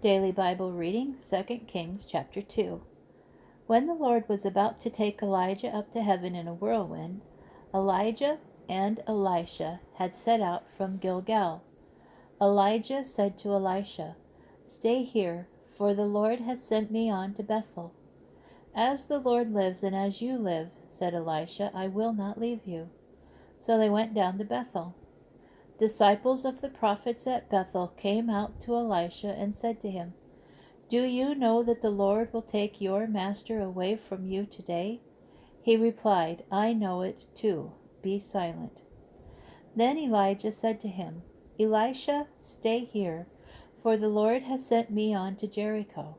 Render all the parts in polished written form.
Daily Bible reading, 2 Kings chapter 2. When the Lord was about to take Elijah up to heaven in a whirlwind, Elijah and Elisha had set out from Gilgal. Elijah said to Elisha, "Stay here, for the Lord has sent me on to Bethel." "As the Lord lives and as you live," said Elisha, "I will not leave you." So they went down to Bethel. Disciples of the prophets at Bethel came out to Elisha and said to him, "Do you know that the Lord will take your master away from you today?" He replied, "I know it too. Be silent." Then Elijah said to him, "Elisha, stay here, for the Lord has sent me on to Jericho."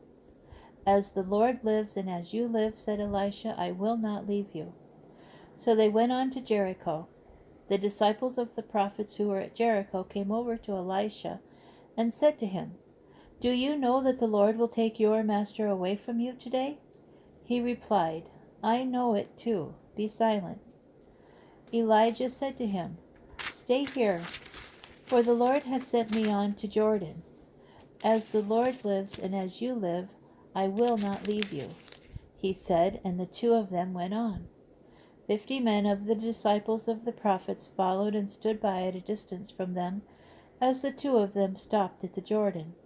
"As the Lord lives and as you live," said Elisha, "I will not leave you." So they went on to Jericho. The disciples of the prophets who were at Jericho came over to Elisha and said to him, "Do you know that the Lord will take your master away from you today?" He replied, "I know it too. Be silent." Elijah said to him, "Stay here, for the Lord has sent me on to Jordan. As the Lord lives and as you live, I will not leave you," he said, and the two of them went on. 50 men of the disciples of the prophets followed and stood by at a distance from them as the two of them stopped at the Jordan.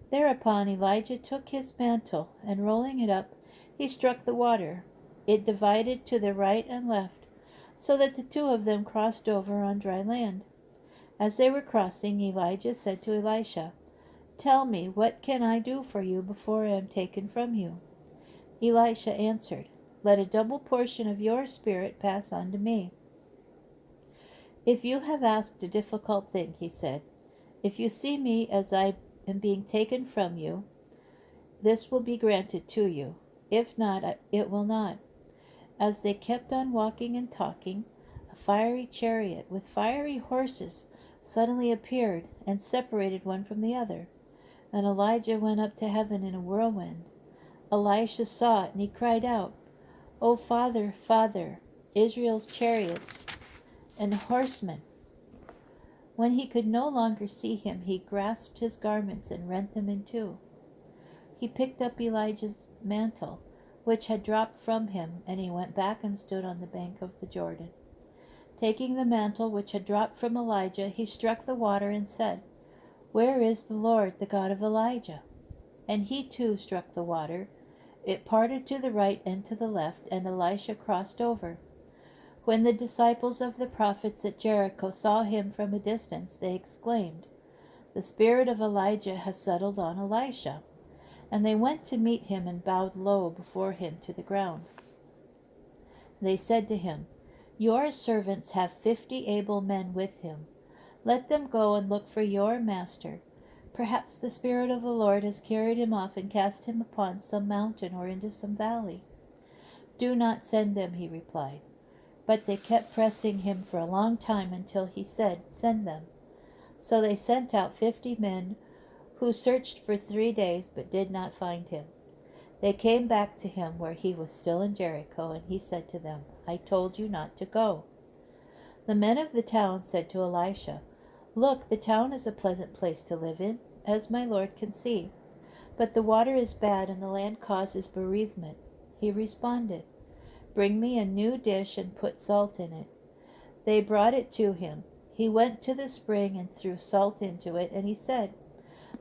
Thereupon Elijah took his mantle, and rolling it up, he struck the water. It divided to the right and left, so that the two of them crossed over on dry land. As they were crossing, Elijah said to Elisha, "Tell me, what can I do for you before I am taken from you?" Elisha answered, "Let a double portion of your spirit pass on to me." "If you have asked a difficult thing," he said, "if you see me as I am being taken from you, this will be granted to you. If not, it will not." As they kept on walking and talking, a fiery chariot with fiery horses suddenly appeared and separated one from the other. And Elijah went up to heaven in a whirlwind. Elisha saw it, and he cried out, "O Father, Father, Israel's chariots and horsemen!" When he could no longer see him, he grasped his garments and rent them in two. He picked up Elijah's mantle, which had dropped from him, and he went back and stood on the bank of the Jordan. Taking the mantle which had dropped from Elijah, he struck the water and said, "Where is the Lord, the God of Elijah?" And he too struck the water. It parted to the right and to the left, and Elisha crossed over. When the disciples of the prophets at Jericho saw him from a distance, they exclaimed, "The spirit of Elijah has settled on Elisha." And they went to meet him and bowed low before him to the ground. They said to him, "Your servants have 50 able men with him. Let them go and look for your master. Perhaps the Spirit of the Lord has carried him off and cast him upon some mountain or into some valley." "Do not send them," he replied. But they kept pressing him for a long time until he said, "Send them." So they sent out 50 men who searched for 3 days but did not find him. They came back to him where he was still in Jericho, and he said to them, "I told you not to go." The men of the town said to Elisha, "Look, the town is a pleasant place to live in, as my lord can see. But the water is bad and the land causes bereavement." He responded, "Bring me a new dish and put salt in it." They brought it to him. He went to the spring and threw salt into it, and he said,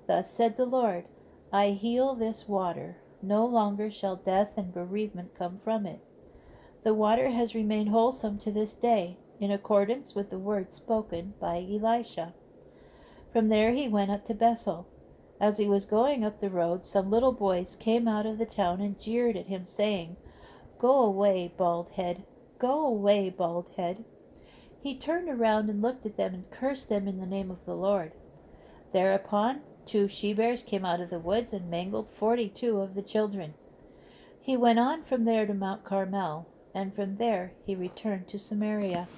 "Thus said the Lord, I heal this water. No longer shall death and bereavement come from it. The water has remained wholesome to this day, in accordance with the word spoken by Elisha." From there he went up to Bethel. As he was going up the road, some little boys came out of the town and jeered at him, saying, "Go away, bald head! Go away, bald head!" He turned around and looked at them and cursed them in the name of the Lord. Thereupon 2 she-bears came out of the woods and mangled 42 of the children. He went on from there to Mount Carmel, and from there he returned to Samaria.